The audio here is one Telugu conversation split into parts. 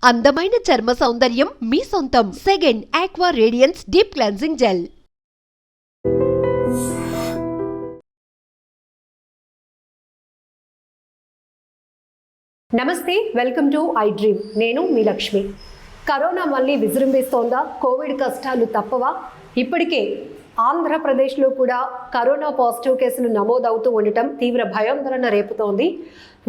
అందమైన చర్మ సౌందర్యం మీ సొంతం. Second aqua radiance deep cleansing gel. నమస్తే, వెల్కమ్ టు ఐ డ్రీమ్. నేను మీ లక్ష్మి. కరోనా మళ్ళీ విజృంభిస్తోందా? కోవిడ్ కష్టాలు తప్పవా? ఇప్పటికే ఆంధ్రప్రదేశ్లో కూడా కరోనా పాజిటివ్ కేసులు నమోదవుతూ ఉండటం తీవ్ర భయాందోళన రేపుతోంది.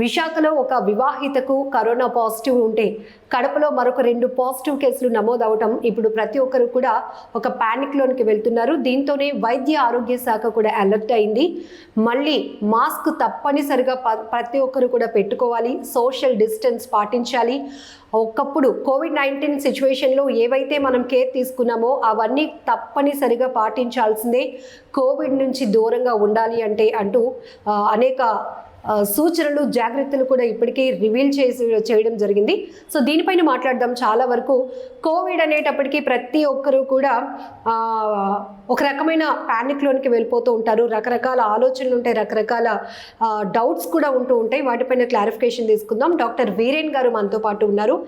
విశాఖలో ఒక వివాహితకు కరోనా పాజిటివ్ ఉంటే కడపలో మరొక 2 పాజిటివ్ కేసులు నమోదవటం ఇప్పుడు ప్రతి ఒక్కరు కూడా ఒక ప్యానిక్లోనికి వెళ్తున్నారు. దీంతోనే వైద్య ఆరోగ్య శాఖ కూడా అలర్ట్ అయింది. మళ్ళీ మాస్క్ తప్పనిసరిగా ప్రతి ఒక్కరు కూడా పెట్టుకోవాలి, సోషల్ డిస్టెన్స్ పాటించాలి. ఒకప్పుడు కోవిడ్-19 సిచ్యువేషన్లో ఏవైతే మనం కేర్ తీసుకున్నామో అవన్నీ తప్పనిసరిగా పాటించాల్సిందే. కోవిడ్ నుంచి దూరంగా ఉండాలి అంటూ అనేక సూచనలు, జాగ్రత్తలు కూడా ఇప్పటికీ రివీల్ చేయడం జరిగింది. సో దీనిపైన మాట్లాడదాం. చాలా వరకు కోవిడ్ అనేటప్పటికీ ప్రతి ఒక్కరూ కూడా ఒక రకమైన ప్యానిక్లోనికి వెళ్ళిపోతూ ఉంటారు. రకరకాల ఆలోచనలు ఉంటాయి, రకరకాల డౌట్స్ కూడా ఉంటూ ఉంటాయి. వాటిపైన క్లారిఫికేషన్ తీసుకుందాం. డాక్టర్ వీరేన్ గారు మనతో పాటు ఉన్నారు,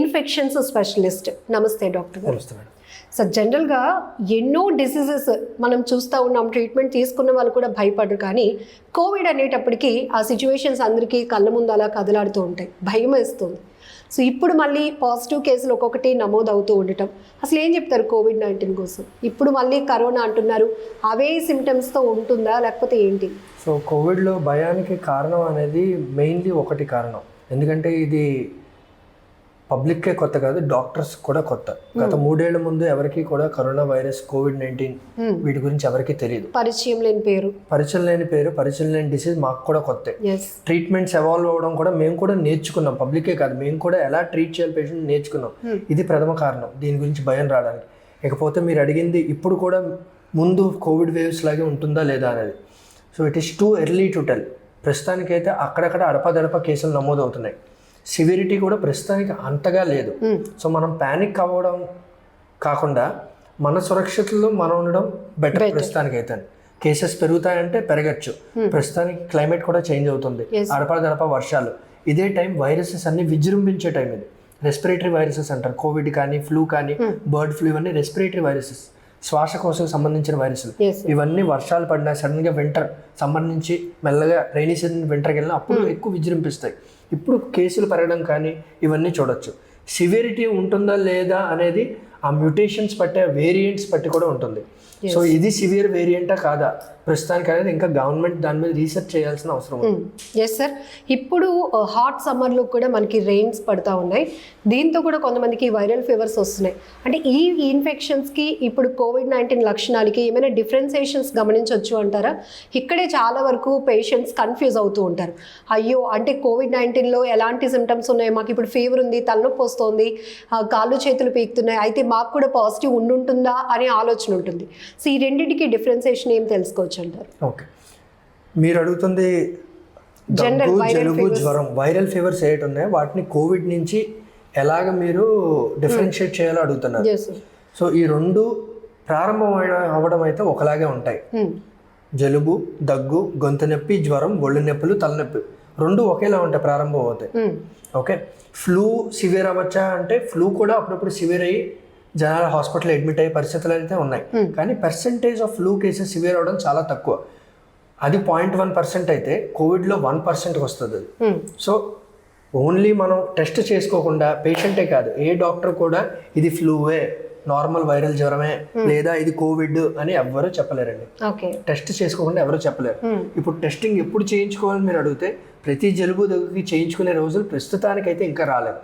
ఇన్ఫెక్షన్స్ స్పెషలిస్ట్. నమస్తే డాక్టర్ గారు. సో జనరల్గా ఎన్నో డిసీజెస్ మనం చూస్తూ ఉన్నాం, ట్రీట్మెంట్ తీసుకున్న వాళ్ళు కూడా భయపడరు. కానీ కోవిడ్ అనేటప్పటికీ ఆ సిచ్యువేషన్స్ అందరికీ కళ్ళ ముందు అలా కదలాడుతూ ఉంటాయి, భయం వేస్తుంది. సో ఇప్పుడు మళ్ళీ పాజిటివ్ కేసులు ఒక్కొక్కటి నమోదవుతూ ఉండటం, అసలు ఏం చెప్తారు కోవిడ్-19 కోసం? ఇప్పుడు మళ్ళీ కరోనా అంటున్నారు, అవే సిమ్టమ్స్తో ఉంటుందా లేకపోతే ఏంటి? సో కోవిడ్లో భయానికి కారణం అనేది మెయిన్లీ ఒకటి కారణం. ఎందుకంటే ఇది పబ్లిక్కే కొత్త కాదు, డాక్టర్స్ కూడా కొత్త. గత 3 ఏళ్ల ముందు ఎవరికి కూడా కరోనా వైరస్, కోవిడ్-19 వీటి గురించి ఎవరికి తెలియదు. పరిచయం లేని పేరు, పరిచయం లేని డిసీజ్ మాకు కూడా కొత్త. ట్రీట్మెంట్స్ ఎవాల్వ్ అవ్వడం కూడా మేము కూడా నేర్చుకున్నాం. పబ్లికే కాదు, మేము కూడా ఎలా ట్రీట్ చేయాలి పేషెంట్ నేర్చుకున్నాం. ఇది ప్రథమ కారణం దీని గురించి భయం రావడానికి. ఇకపోతే మీరు అడిగింది ఇప్పుడు కూడా ముందు కోవిడ్ వేవ్స్ లాగే ఉంటుందా లేదా అనేది. So it is too early to tell. ప్రస్తుతానికైతే అక్కడక్కడ అడపదడప కేసులు నమోదవుతున్నాయి. సివిరిటీ కూడా ప్రస్తుతానికి అంతగా లేదు. సో మనం ప్యానిక్ అవ్వడం కాకుండా మన సురక్షితలో మనం ఉండడం బెటర్. ప్రస్తుతానికి అయితే కేసెస్ పెరుగుతాయంటే పెరగచ్చు. ప్రస్తుతానికి క్లైమేట్ కూడా చేంజ్ అవుతుంది, అడపదడప వర్షాలు. ఇదే టైం వైరసెస్ అన్ని విజృంభించే టైం ఇది. రెస్పిరేటరీ వైరసెస్ అంటారు. కోవిడ్ కానీ, ఫ్లూ కానీ, బర్డ్ ఫ్లూ, ఇవన్నీ రెస్పిరేటరీ వైరసెస్, శ్వాసకోశం సంబంధించిన వైరస్లు. ఇవన్నీ వర్షాలు పడినా, సడన్గా వింటర్, సమ్మర్ నుంచి మెల్లగా రైనీ సీజన్ వింటర్కి వెళ్ళినా అప్పుడు ఎక్కువ విజృంభిస్తాయి. ఇప్పుడు కేసులు పెరగడం కానీ ఇవన్నీ చూడొచ్చు. సివియరిటీ ఉంటుందా లేదా అనేది ఆ మ్యూటేషన్స్ బట్టి, వేరియంట్స్ బట్టి కూడా ఉంటుంది. సో ఇది సివియర్ వేరియంటా కాదా ప్రస్తుతానికి అనేది ఇంకా గవర్నమెంట్ దాని మీద రీసెర్చ్ చేయాల్సిన అవసరం ఉంది. Yes sir. ఇప్పుడు హాట్ సమ్మర్లో కూడా మనకి రెయిన్స్ పడుతూ ఉన్నాయి. దీంతో కూడా కొంతమందికి వైరల్ ఫీవర్స్ వస్తున్నాయి. అంటే ఈ ఇన్ఫెక్షన్స్కి ఇప్పుడు కోవిడ్-19 లక్షణాలకి ఏమైనా డిఫరెన్సియేషన్స్ గమనించవచ్చు అంటారా? ఇక్కడే చాలా వరకు పేషెంట్స్ కన్ఫ్యూజ్ అవుతూ ఉంటారు. అయ్యో, అంటే కోవిడ్-19లో ఎలాంటి సిమ్టమ్స్ ఉన్నాయి, మాకు ఇప్పుడు ఫీవర్ ఉంది, తలనొప్పి వస్తుంది, కాళ్ళు చేతులు పీకుతున్నాయి, అయితే మాకు కూడా పాజిటివ్ ఉంటుందా అనే ఆలోచన ఉంటుంది. సో ఈ రెండింటికి డిఫరెన్సియేషన్ ఏం తెలుసుకోవచ్చు అంటారు? ఓకే, మీరు అడుగుతుంది దగ్గు, జలుబు, జ్వరం, వైరల్ ఫీవర్స్ ఏటి ఉన్నాయో వాటిని కోవిడ్ నుంచి ఎలాగ మీరు డిఫరెన్షియేట్ చేయాలో అడుగుతున్నారు. సో ఈ 2 ప్రారంభం అవ్వడం అయితే ఒకలాగే ఉంటాయి. జలుబు, దగ్గు, గొంతు నొప్పి, జ్వరం, ఒళ్ళు నొప్పులు, తలనొప్పి 2 ఒకేలా ఉంటాయి, ప్రారంభం అవుతాయి. ఓకే, ఫ్లూ సివియర్ అవ్వచ్చా అంటే ఫ్లూ కూడా అప్పుడప్పుడు సివియర్ అయ్యి జనాలు హాస్పిటల్ అడ్మిట్ అయ్యే పరిస్థితులు అయితే ఉన్నాయి. కానీ percentage of flu cases severe అవ్వడం చాలా తక్కువ. అది 0.1% అయితే కోవిడ్లో 1%కి వస్తుంది అది. సో ఓన్లీ మనం టెస్ట్ చేసుకోకుండా, పేషెంటే కాదు ఏ డాక్టర్ కూడా ఇది ఫ్లూవే, నార్మల్ వైరల్ జ్వరమే, లేదా ఇది కోవిడ్ అని ఎవ్వరూ చెప్పలేరండి. టెస్ట్ చేసుకోకుండా ఎవరు చెప్పలేరు. ఇప్పుడు టెస్టింగ్ ఎప్పుడు చేయించుకోవాలని మీరు అడిగితే ప్రతి జలుబు దగ్గరికి చేయించుకునే రోజులు ప్రస్తుతానికైతే ఇంకా రాలేదు.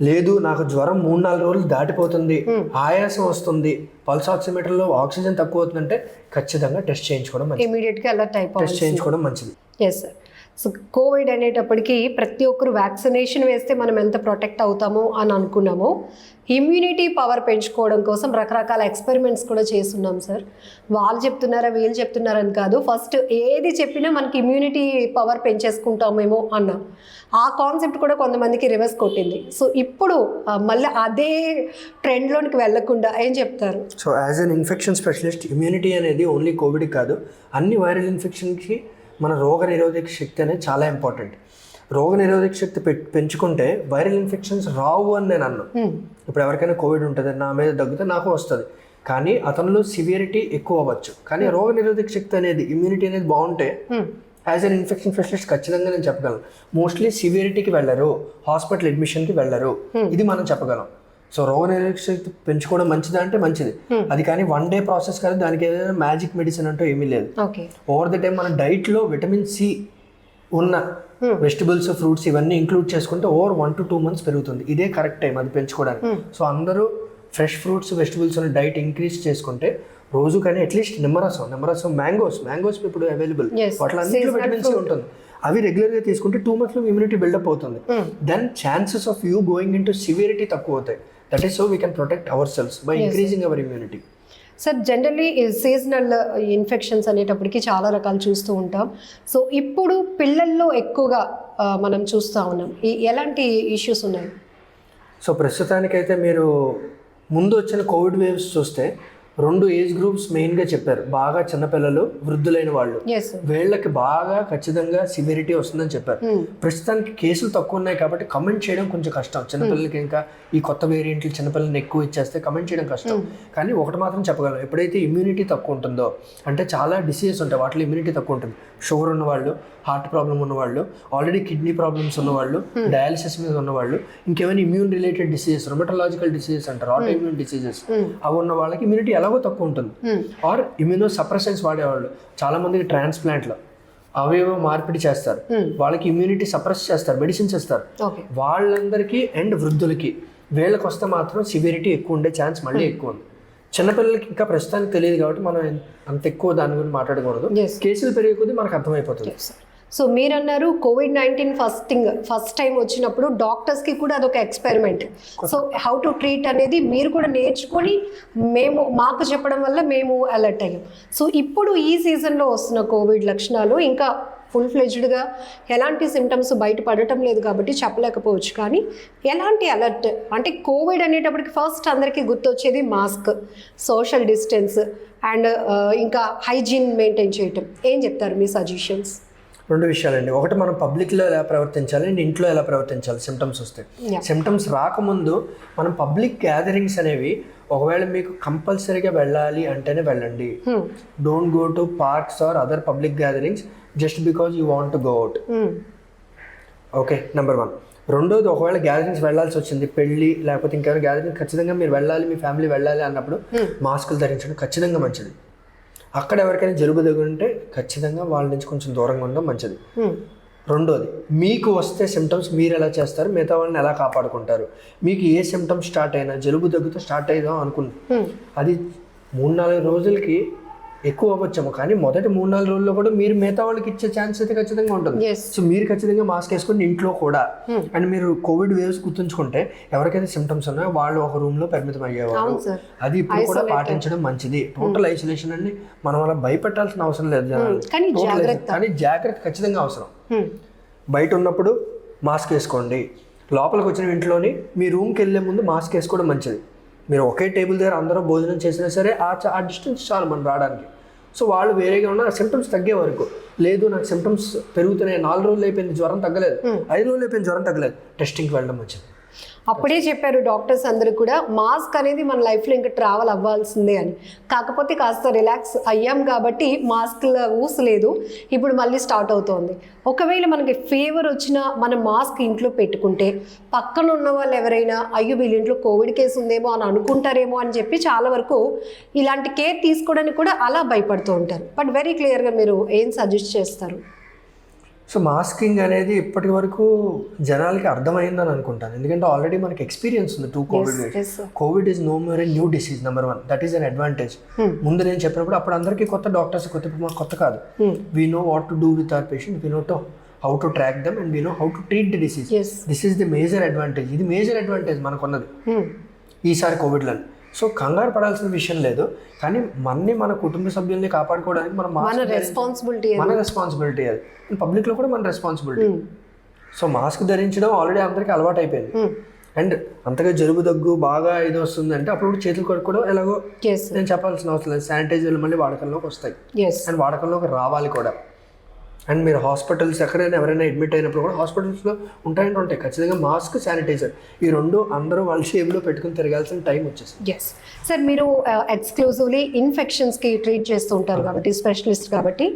లేదు, నాకు జ్వరం 3-4 రోజులు దాటిపోతుంది, ఆయాసం వస్తుంది, పల్స్ ఆక్సిమీటర్లో ఆక్సిజన్ తక్కువ అవుతుందంటే ఖచ్చితంగా టెస్ట్ చేయించుకోవడం మంచిది. ఇమీడియట్గా అలర్ట్ అయిపోవాలి, టెస్ట్ చేయించుకోవడం మంచిది. Yes sir. సో కోవిడ్ అనేటప్పటికీ ప్రతి ఒక్కరు వ్యాక్సినేషన్ వేస్తే మనం ఎంత ప్రొటెక్ట్ అవుతామో అని అనుకున్నామో, ఇమ్యూనిటీ పవర్ పెంచుకోవడం కోసం రకరకాల ఎక్స్పెరిమెంట్స్ కూడా చేస్తున్నాం సార్. వాళ్ళు చెప్తున్నారా వీళ్ళు చెప్తున్నారని కాదు, ఫస్ట్ ఏది చెప్పినా మనకి ఇమ్యూనిటీ పవర్ పెంచేసుకుంటామేమో అన్నాం. ఆ కాన్సెప్ట్ కూడా కొంతమందికి రివర్స్ కొట్టింది. సో ఇప్పుడు మళ్ళీ అదే ట్రెండ్లోనికి వెళ్ళకుండా ఏం చెప్తారు? So as an infection specialist, immunity అనేది ఓన్లీ కోవిడ్కి కాదు, అన్ని వైరల్ ఇన్ఫెక్షన్కి మన రోగ నిరోధక శక్తి అనేది చాలా ఇంపార్టెంట్. రోగ నిరోధక శక్తి పెంచుకుంటే వైరల్ ఇన్ఫెక్షన్స్ రావు అని నేను అన్నాను. ఇప్పుడు ఎవరికైనా కోవిడ్ ఉంటుంది, నా మీద దగ్గితే నాకు వస్తుంది, కానీ అతనిలో సివియరిటీ ఎక్కువ అవ్వచ్చు. కానీ రోగ నిరోధక శక్తి అనేది, ఇమ్యూనిటీ అనేది బాగుంటే యాజ్ అన్ ఇన్ఫెక్షన్ స్పెషలిస్ట్ ఖచ్చితంగా నేను చెప్పగలను. మోస్ట్లీ సివియరిటీకి వెళ్ళరు, హాస్పిటల్ అడ్మిషన్కి వెళ్ళరు, ఇది మనం చెప్పగలం. సో రోగ నిరోధక శక్తి పెంచుకోవడం మంచిదా అంటే మంచిది, అది కానీ 1 day ప్రాసెస్ కాదు, దానికి ఏదైనా మ్యాజిక్ మెడిసిన్ అంటూ ఏమీ లేదు. ఓవర్ ద టైం మన డైట్లో విటమిన్ సి ఉన్న వెజిటబుల్స్, ఫ్రూట్స్ ఇవన్నీ ఇంక్లూడ్ చేసుకుంటే ఓవర్ 1 to 2 months పెరుగుతుంది. ఇదే కరెక్ట్ టైం అది పెంచుకోవడానికి. సో అందరూ ఫ్రెష్ ఫ్రూట్స్, వెజిటబుల్స్ ఉన్న డైట్ ఇంక్రీజ్ చేసుకుంటే రోజు కానీ అట్లీస్ట్ నిమ్మరసం, మ్యాంగోస్ ఇప్పుడు అవైలబుల్, వాటిలో అన్నింటిలో విటమిన్ సి ఉంటుంది. అవి రెగ్యులర్గా తీసుకుంటే 2 months ఇమ్యూనిటీ బిల్డప్ అవుతుంది. Then chances of you going into severity తక్కువ అవుతాయి. That is so we can protect our cells by increasing our immunity. Sir, generally seasonal infections అనేటప్పటికి చాలా రకాలు చూస్తూ ఉంటాం. సో ఇప్పుడు పిల్లల్లో ఎక్కువగా మనం చూస్తూ ఉన్నాం. ఎలాంటి ఇష్యూస్ ఉన్నాయి? సో ప్రస్తుతానికైతే మీరు ముందు వచ్చిన కోవిడ్ వేవ్స్ చూస్తే 2 ఏజ్ గ్రూప్స్ మెయిన్గా చెప్పారు. బాగా చిన్నపిల్లలు, వృద్ధులైన వాళ్ళు, వీళ్ళకి బాగా ఖచ్చితంగా సివియరిటీ వస్తుందని చెప్పారు. ప్రస్తుతానికి కేసులు తక్కువ ఉన్నాయి కాబట్టి కమెంట్ చేయడం కొంచెం కష్టం. చిన్నపిల్లలకి ఇంకా ఈ కొత్త వేరియంట్లు చిన్నపిల్లల్ని ఎక్కువ ఇచ్చేస్తే కమెంట్ చేయడం కష్టం. కానీ ఒకటి మాత్రం చెప్పగలం, ఎప్పుడైతే ఇమ్యూనిటీ తక్కువ ఉంటుందో, అంటే చాలా డిసీజెస్ ఉంటాయి, వాటిలో ఇమ్యూనిటీ తక్కువ ఉంటుంది. షుగర్ ఉన్నవాళ్ళు, హార్ట్ ప్రాబ్లం ఉన్నవాళ్ళు, ఆల్రెడీ కిడ్నీ ప్రాబ్లమ్స్ ఉన్నవాళ్ళు, డయాలిసిస్ మీద ఉన్నవాళ్ళు, ఇంకేమైనా ఇమ్యూన్ రిలేటెడ్ డిసీజెస్, రొమటలాజికల్ డిసీజెస్ అంటారు, ఆటో ఇమ్యూన్ డిసీజెస్, అవి ఉన్న వాళ్ళకి ఇమ్యూనిటీ ఎలాగో తక్కువ ఉంటుంది. ఆర్ ఇమ్యూనో సప్రెసెన్స్ వాడేవాళ్ళు, చాలా మందికి ట్రాన్స్ప్లాంట్లో అవయవ మార్పిడి చేస్తారు, వాళ్ళకి ఇమ్యూనిటీ సప్రెస్ చేస్తారు, మెడిసిన్స్ ఇస్తారు. వాళ్ళందరికీ అండ్ వృద్ధులకి వీళ్ళకి వస్తే మాత్రం సివియరిటీ ఎక్కువ ఉండే ఛాన్స్ మళ్ళీ ఎక్కువ ఉంది. చిన్నపిల్లలకి ఇంకా ప్రస్తుతానికి తెలియదు కాబట్టి మనం అంత ఎక్కువ దాని గురించి మాట్లాడకూడదు. కేసులు పెరిగే కొద్దీ మనకు అర్థమైపోతుంది. సో మీరు అన్నారు COVID-19 ఫస్ట్ టైం వచ్చినప్పుడు డాక్టర్స్కి కూడా అదొక experiment. So how to treat అనేది మీరు కూడా నేర్చుకొని మాకు చెప్పడం వల్ల మేము అలర్ట్ అయ్యాం. సో ఇప్పుడు ఈ సీజన్లో వస్తున్న కోవిడ్ లక్షణాలు ఇంకా ఫుల్ ఫ్లెడ్జ్డ్గా ఎలాంటి సిమ్టమ్స్ బయటపడటం లేదు కాబట్టి చెప్పలేకపోవచ్చు. కానీ ఎలాంటి అలర్ట్ అంటే కోవిడ్ అనేటప్పటికి ఫస్ట్ అందరికీ గుర్తొచ్చేది మాస్క్, సోషల్ డిస్టెన్స్ అండ్ ఇంకా హైజీన్ మెయింటైన్ చేయటం. ఏం చెప్తారు మీ సజెషన్స్? 2 విషయాలండి. ఒకటి, మనం పబ్లిక్లో ఎలా ప్రవర్తించాలి అండ్ ఇంట్లో ఎలా ప్రవర్తించాలి. సిమ్టమ్స్ వస్తాయి, సిమ్టమ్స్ రాకముందు మనం పబ్లిక్ గ్యాదరింగ్స్ అనేవి, ఒకవేళ మీకు కంపల్సరీగా వెళ్ళాలి అంటేనే వెళ్ళండి. Don't go to parks or other public gatherings just because you want to go out. Okay, number 1. రెండోది, ఒకవేళ గ్యాదరింగ్స్ వెళ్ళాల్సి వచ్చింది, పెళ్ళి లేకపోతే ఇంకెవరైనా గ్యాదరింగ్ ఖచ్చితంగా మీరు వెళ్ళాలి, మీ ఫ్యామిలీ వెళ్ళాలి అన్నప్పుడు మాస్కులు ధరించడం ఖచ్చితంగా మంచిది. అక్కడ ఎవరికైనా జలుబు దగ్గుంటే ఖచ్చితంగా వాళ్ళ నుంచి కొంచెం దూరంగా ఉండడం మంచిది. రెండోది, మీకు వస్తే సిమ్టమ్స్ మీరు ఎలా చేస్తారు, మిగతా వాళ్ళని ఎలా కాపాడుకుంటారు. మీకు ఏ సిమ్టమ్స్ స్టార్ట్ అయినా, జలుబు దగ్గుతో స్టార్ట్ అయిదాం అనుకుంది, అది 3-4 రోజులకి ఎక్కువ అవ్వచ్చాము, కానీ మొదటి 3-4 రోజుల్లో కూడా మీరు మిగతా వాళ్ళకి ఇచ్చే ఛాన్స్ అయితే ఖచ్చితంగా ఉంటుంది. సో మీరు ఖచ్చితంగా మాస్క్ వేసుకొని ఇంట్లో కూడా. అండ్ మీరు కోవిడ్ వేవ్స్ గుర్తుంచుకుంటే ఎవరికైతే సిమ్టమ్స్ ఉన్నాయో వాళ్ళు ఒక రూమ్ లో పరిమితం అయ్యేవారు. అది ఇప్పుడు కూడా పాటించడం మంచిది. టోటల్ ఐసోలేషన్ అని మనం అలా భయపెట్టాల్సిన అవసరం లేదు జనాలు, కానీ జాగ్రత్త ఖచ్చితంగా అవసరం. బయట ఉన్నప్పుడు మాస్క్ వేసుకోండి, లోపలికి వచ్చిన ఇంట్లోని మీ రూమ్కి వెళ్ళే ముందు మాస్క్ వేసుకోవడం మంచిది. మీరు ఒకే టేబుల్ దగ్గర అందరూ భోజనం చేసినా సరే ఆ డిస్టెన్స్ చాలు మనం రావడానికి. సో వాళ్ళు వేరేగా ఉన్న సిమ్టమ్స్ తగ్గే వరకు, లేదు నాకు సిమ్టమ్స్ పెరుగుతున్నాయి, 4 రోజులు అయిపోయింది జ్వరం తగ్గలేదు, 5 రోజులు అయిపోయింది జ్వరం తగ్గలేదు, టెస్టింగ్కి వెళ్ళడం మంచిది. అప్పుడే చెప్పారు డాక్టర్స్ అందరూ కూడా, మాస్క్ అనేది మన లైఫ్లో ఇంకా ట్రావెల్ అవ్వాల్సిందే అని. కాకపోతే కాస్త రిలాక్స్ అయ్యాం కాబట్టి మాస్క్ల ఊసు లేదు, ఇప్పుడు మళ్ళీ స్టార్ట్ అవుతోంది. ఒకవేళ మనకి ఫీవర్ వచ్చినా మనం మాస్క్ ఇంట్లో పెట్టుకుంటే పక్కన ఉన్న వాళ్ళు ఎవరైనా అయ్యో వీళ్ళ ఇంట్లో కోవిడ్ కేసు ఉందేమో అని అనుకుంటారేమో అని చెప్పి చాలా వరకు ఇలాంటి కేర్ తీసుకోవడానికి కూడా అలా భయపడుతూ ఉంటారు. బట్ వెరీ క్లియర్గా మీరు ఏం సజెస్ట్ చేస్తారు? సో మాస్కింగ్ అనేది ఇప్పటి వరకు జనాలకి అర్థమైందని అనుకుంటాను, ఎందుకంటే ఆల్రెడీ మనకి ఎక్స్పీరియన్స్ ఉంది 2 covid waves. Covid is no more a new disease, number 1. That is an advantage. ముందు నేను చెప్పినప్పుడు అప్పుడు అందరికీ కొత్త, డాక్టర్స్ కొత్త కాదు. We know what to do with our patient, we know how to track them and we know how to treat the disease. This is the major advantage. ఇది మేజర్ అడ్వాంటేజ్ మనకున్నది ఈసారి కోవిడ్లో. సో కంగారు పడాల్సిన విషయం లేదు, కానీ మన కుటుంబ సభ్యుల్ని కాపాడుకోవడానికి మన రెస్పాన్సిబిలిటీ అది. పబ్లిక్లో కూడా మన రెస్పాన్సిబిలిటీ. సో మాస్క్ ధరించడం ఆల్రెడీ అందరికీ అలవాటు అయిపోయింది. అండ్ అంతగా జలుబు దగ్గు బాగా ఇది వస్తుంది అంటే అప్పుడు చేతులు కడుక్కోవడం ఎలాగో నేను చెప్పాల్సిన అవసరం లేదు. శానిటైజర్లు మళ్ళీ వాడకంలోకి వస్తాయి అండ్ వాడకంలోకి రావాలి కూడా. అండ్ మీరు హాస్పిటల్స్ ఎక్కడైనా ఎవరైనా అడ్మిట్ అయినప్పుడు కూడా హాస్పిటల్స్లో ఉంటాయి ఖచ్చితంగా మాస్క్, శానిటైజర్, ఈ రెండు అందరూ వాళ్ళ షేప్లో పెట్టుకుని తిరగాల్సిన టైం వచ్చేసింది. ఎస్ సార్, మీరు ఎక్స్క్లూజివ్లీ ఇన్ఫెక్షన్స్కి ట్రీట్ చేస్తూ ఉంటారు కాబట్టి, స్పెషలిస్ట్ కాబట్టి,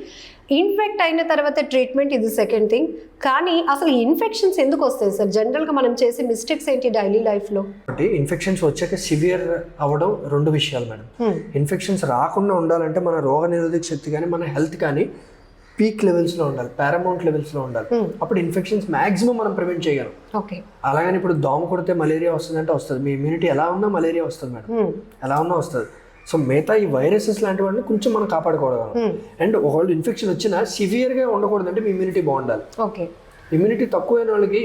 ఇన్ఫెక్ట్ అయిన తర్వాత ట్రీట్మెంట్ ఇది సెకండ్ థింగ్. కానీ అసలు ఇన్ఫెక్షన్స్ ఎందుకు వస్తాయి సార్? జనరల్గా మనం చేసే మిస్టేక్స్ ఏంటి డైలీ లైఫ్లో? ఒకటి, ఇన్ఫెక్షన్స్ వచ్చాక సివియర్ అవ్వడం రెండు విషయాలు మేడం. ఇన్ఫెక్షన్స్ రాకుండా ఉండాలంటే మన రోగ నిరోధక శక్తి కానీ మన హెల్త్ కానీ పీక్ లెవెల్స్లో ఉండాలి, పారామౌంట్ లెవెల్స్లో ఉండాలి. అప్పుడు ఇన్ఫెక్షన్స్ మ్యాక్సిమం మనం ప్రివెంట్ చేయగలం. ఓకే, అలాగని ఇప్పుడు దోమ కొడితే మలేరియా వస్తుందంటే వస్తుంది, మీ ఇమ్యూనిటీ ఎలా ఉన్నా మలేరియా వస్తుంది మేడం, ఎలా ఉన్నా వస్తుంది. సో మిగతా ఈ వైరసెస్ లాంటి వాటిని కొంచెం మనం కాపాడుకోవడం. అండ్ ఒకవేళ ఇన్ఫెక్షన్ వచ్చినా సివియర్గా ఉండకూడదంటే మీ ఇమ్యూనిటీ బాగుండాలి. ఓకే, ఇమ్యూనిటీ తక్కువైన వాళ్ళకి,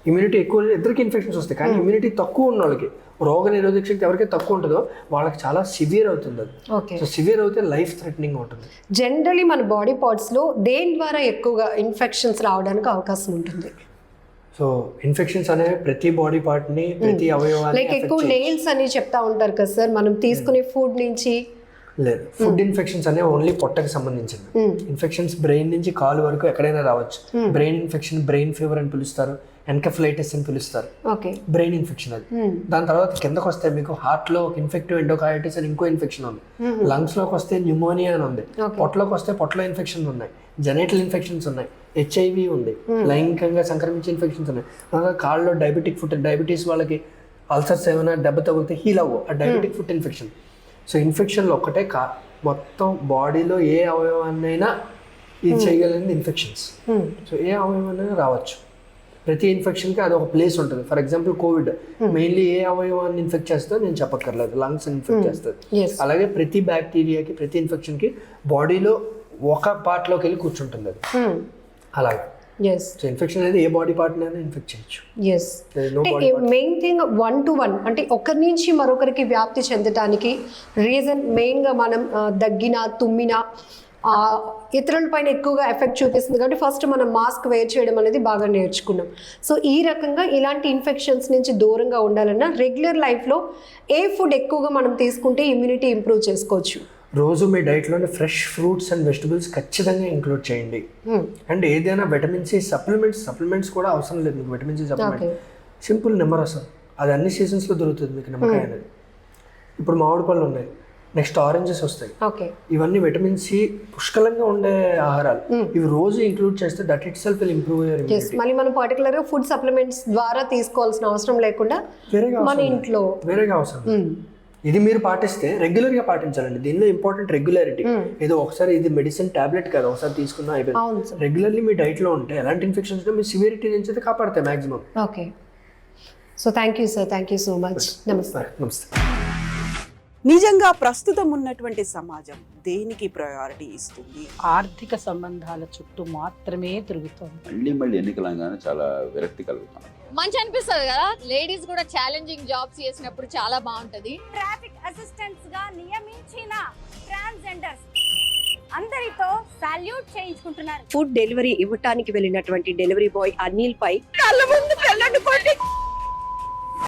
ఇమ్యూనిటీ ఎక్కువ ఇద్దరికి ఇన్ఫెక్షన్స్ వస్తాయి, కానీ ఇమ్యూనిటీ తక్కువ ఉన్న వాళ్ళకి, రోగ నిరోధక శక్తి ఎవరికైతే తక్కువ ఉంటుందో వాళ్ళకి చాలా సివియర్ అవుతుంది అది. ఓకే, సో సివియర్ అవుతే లైఫ్ థ్రెటనింగ్ ఉంటుంది. జనరలీ మన బాడీ పార్ట్స్లో దేని ద్వారా ఎక్కువగా ఇన్ఫెక్షన్స్ రావడానికి అవకాశం ఉంటుంది? సో ఇన్ఫెక్షన్స్ అనేవి ప్రతి బాడీ పార్ట్ని, ప్రతి అవయవాన్ని, లైక్ ఎక్కువ నెయిల్స్ అని చెప్తా ఉంటారు కదా సార్, మనం తీసుకునే ఫుడ్ నుంచి. లేదు, ఫుడ్ ఇన్ఫెక్షన్స్ అనేవి ఓన్లీ పొట్టకి సంబంధించింది. ఇన్ఫెక్షన్స్ బ్రెయిన్ నుంచి కాలు వరకు ఎక్కడైనా రావచ్చు. బ్రెయిన్ ఇన్ఫెక్షన్ బ్రెయిన్ ఫీవర్ అని పిలుస్తారు, ఎన్కెఫలైటిస్ అని పిలుస్తారు. ఓకే, బ్రెయిన్ ఇన్ఫెక్షన్ అది. దాని తర్వాత కిందకు వస్తే మీకు హార్ట్ లో ఒక ఇన్ఫెక్టివ్ ఎండోకార్డిటిస్ అని ఇంకో ఇన్ఫెక్షన్ ఉంది, లంగ్స్ లోకి వస్తే న్యూమోనియా అని ఉంది, పొట్టలోకి వస్తే పొట్టలో ఇన్ఫెక్షన్స్ ఉన్నాయి, జెనైటల్ ఇన్ఫెక్షన్స్ ఉన్నాయి, హెచ్ఐవి ఉంది, లైంగికంగా సంక్రమించే ఇన్ఫెక్షన్స్ ఉన్నాయి. అలాగే కాళ్ళలో డయాబెటీస్ వాళ్ళకి అల్సర్స్ ఏమైనా దెబ్బ తగిలితే హీల్ అవ్వు, ఆ డయాబెటిక్ ఫుట్ ఇన్ఫెక్షన్. సో ఇన్ఫెక్షన్లు ఒక్కటే మొత్తం బాడీలో ఏ అవయవాన్నైనా ఇది చేయగలిగింది ఇన్ఫెక్షన్స్. సో ఏ అవయవాన్నైనా రావచ్చు. ప్రతి ఇన్ఫెక్షన్కి అది ఒక ప్లేస్ ఉంటుంది. ఫర్ ఎగ్జాంపుల్ కోవిడ్ మెయిన్లీ ఏ అవయవాన్ని ఇన్ఫెక్ట్ చేస్తుందో నేను చెప్పక్కర్లేదు, లంగ్స్ ఇన్ఫెక్ట్ చేస్తుంది. అలాగే ప్రతి బ్యాక్టీరియాకి, ప్రతి ఇన్ఫెక్షన్కి బాడీలో ఒక పార్ట్లోకి వెళ్ళి కూర్చుంటుంది అది. అలాగే సో ఇన్ఫెక్షన్ అనేది ఏ బాడీ పార్ట్నైనా ఇన్ఫెక్ట్ చేయొచ్చు. మెయిన్ థింగ్ 1 to 1 అంటే ఒకరి నుంచి మరొకరికి వ్యాప్తి చెందడానికి రీజన్ మెయిన్గా మనం దగ్గినా, తుమ్మినా ఇతరుల పైన ఎక్కువగా ఎఫెక్ట్ చూపిస్తుంది కాబట్టి ఫస్ట్ మనం మాస్క్ వేర్ చేయడం అనేది బాగా నేర్చుకున్నాం. సో ఈ రకంగా ఇలాంటి ఇన్ఫెక్షన్స్ నుంచి దూరంగా ఉండాలన్నా రెగ్యులర్ లైఫ్లో ఏ ఫుడ్ ఎక్కువగా మనం తీసుకుంటే ఇమ్యూనిటీ ఇంప్రూవ్ చేసుకోవచ్చు? రోజు మీ డైట్లోనే ఫ్రెష్ ఫ్రూట్స్ అండ్ వెజిటబుల్స్ ఖచ్చితంగా ఇంక్లూడ్ చేయండి. అండ్ ఏదైనా విటమిన్ సి సప్లిమెంట్స్ కూడా అవసరం లేదు మీకు. విటమిన్ సి సప్లిమెంట్ సింపుల్ నిమ్మరసం, అది అన్ని సీజన్స్లో దొరుకుతుంది మీకు. నిమ్మకాయ అనేది, ఇప్పుడు మామిడి పళ్ళు ఉన్నాయి, నెక్స్ట్ ఆరెంజెస్ వస్తాయి. ఇవన్నీ విటమిన్ సి పుష్కలంగా ఉండే ఆహారాలు. ఇవి రోజు ఇంక్లూడ్ చేస్తే that it self will improve your immunity. మళ్ళీ మనం పర్టికులర్ గా ఫుడ్ సప్లిమెంట్స్ ద్వారా తీసుకోవాల్సిన అవసరం లేకుండా మన ఇంట్లో వేరేగా అవసరం. ఇది మీరు పాటిస్తే రెగ్యులర్ గా పాటించాలండి. దీనిలో ఇంపార్టెంట్ రెగ్యులారిటీ. ఏదో ఒకసారి ఇది మెడిసిన్ టాబ్లెట్ కాదు, ఒకసారి తీసుకున్నా అయిపోయింది. రెగ్యులర్లీ మీ డైట్ లో ఉంటే ఎలాంటి ఇన్ఫెక్షన్స్ మీ సివియరిటీ నుంచి అయితే కాపాడతాయి maximum. Okay, so thank you sir, thank you so much. నమస్తే. నమస్తే. నిజంగా ప్రస్తుతం ఉన్నటువంటి సమాజం దేనికి ప్రయారిటీ ఇస్తుంది? ఆర్థిక సంబంధాల చుట్టూ మాత్రమే తిరుగుతుంది. మళ్ళీ ఎన్నికలంగానే చాలా విరక్తి కలుగుతాం. మంచి అనిపిస్తుంది కదా, లేడీస్ కూడా ఛాలెంజింగ్ జాబ్స్ చేసినప్పుడు చాలా బాగుంటది. ట్రాఫిక్ అసిస్టెంట్స్ గా నియమించిన ట్రాన్స్జెండర్స్ అందరితో సాల్యూట్ చేయించుకుంటున్నారు. ఫుడ్ డెలివరీ ఇవ్వటానికి వెళ్ళినటువంటి డెలివరీ బాయ్ అనిల్ పై కళ్ళ ముందు పెళ్ళండి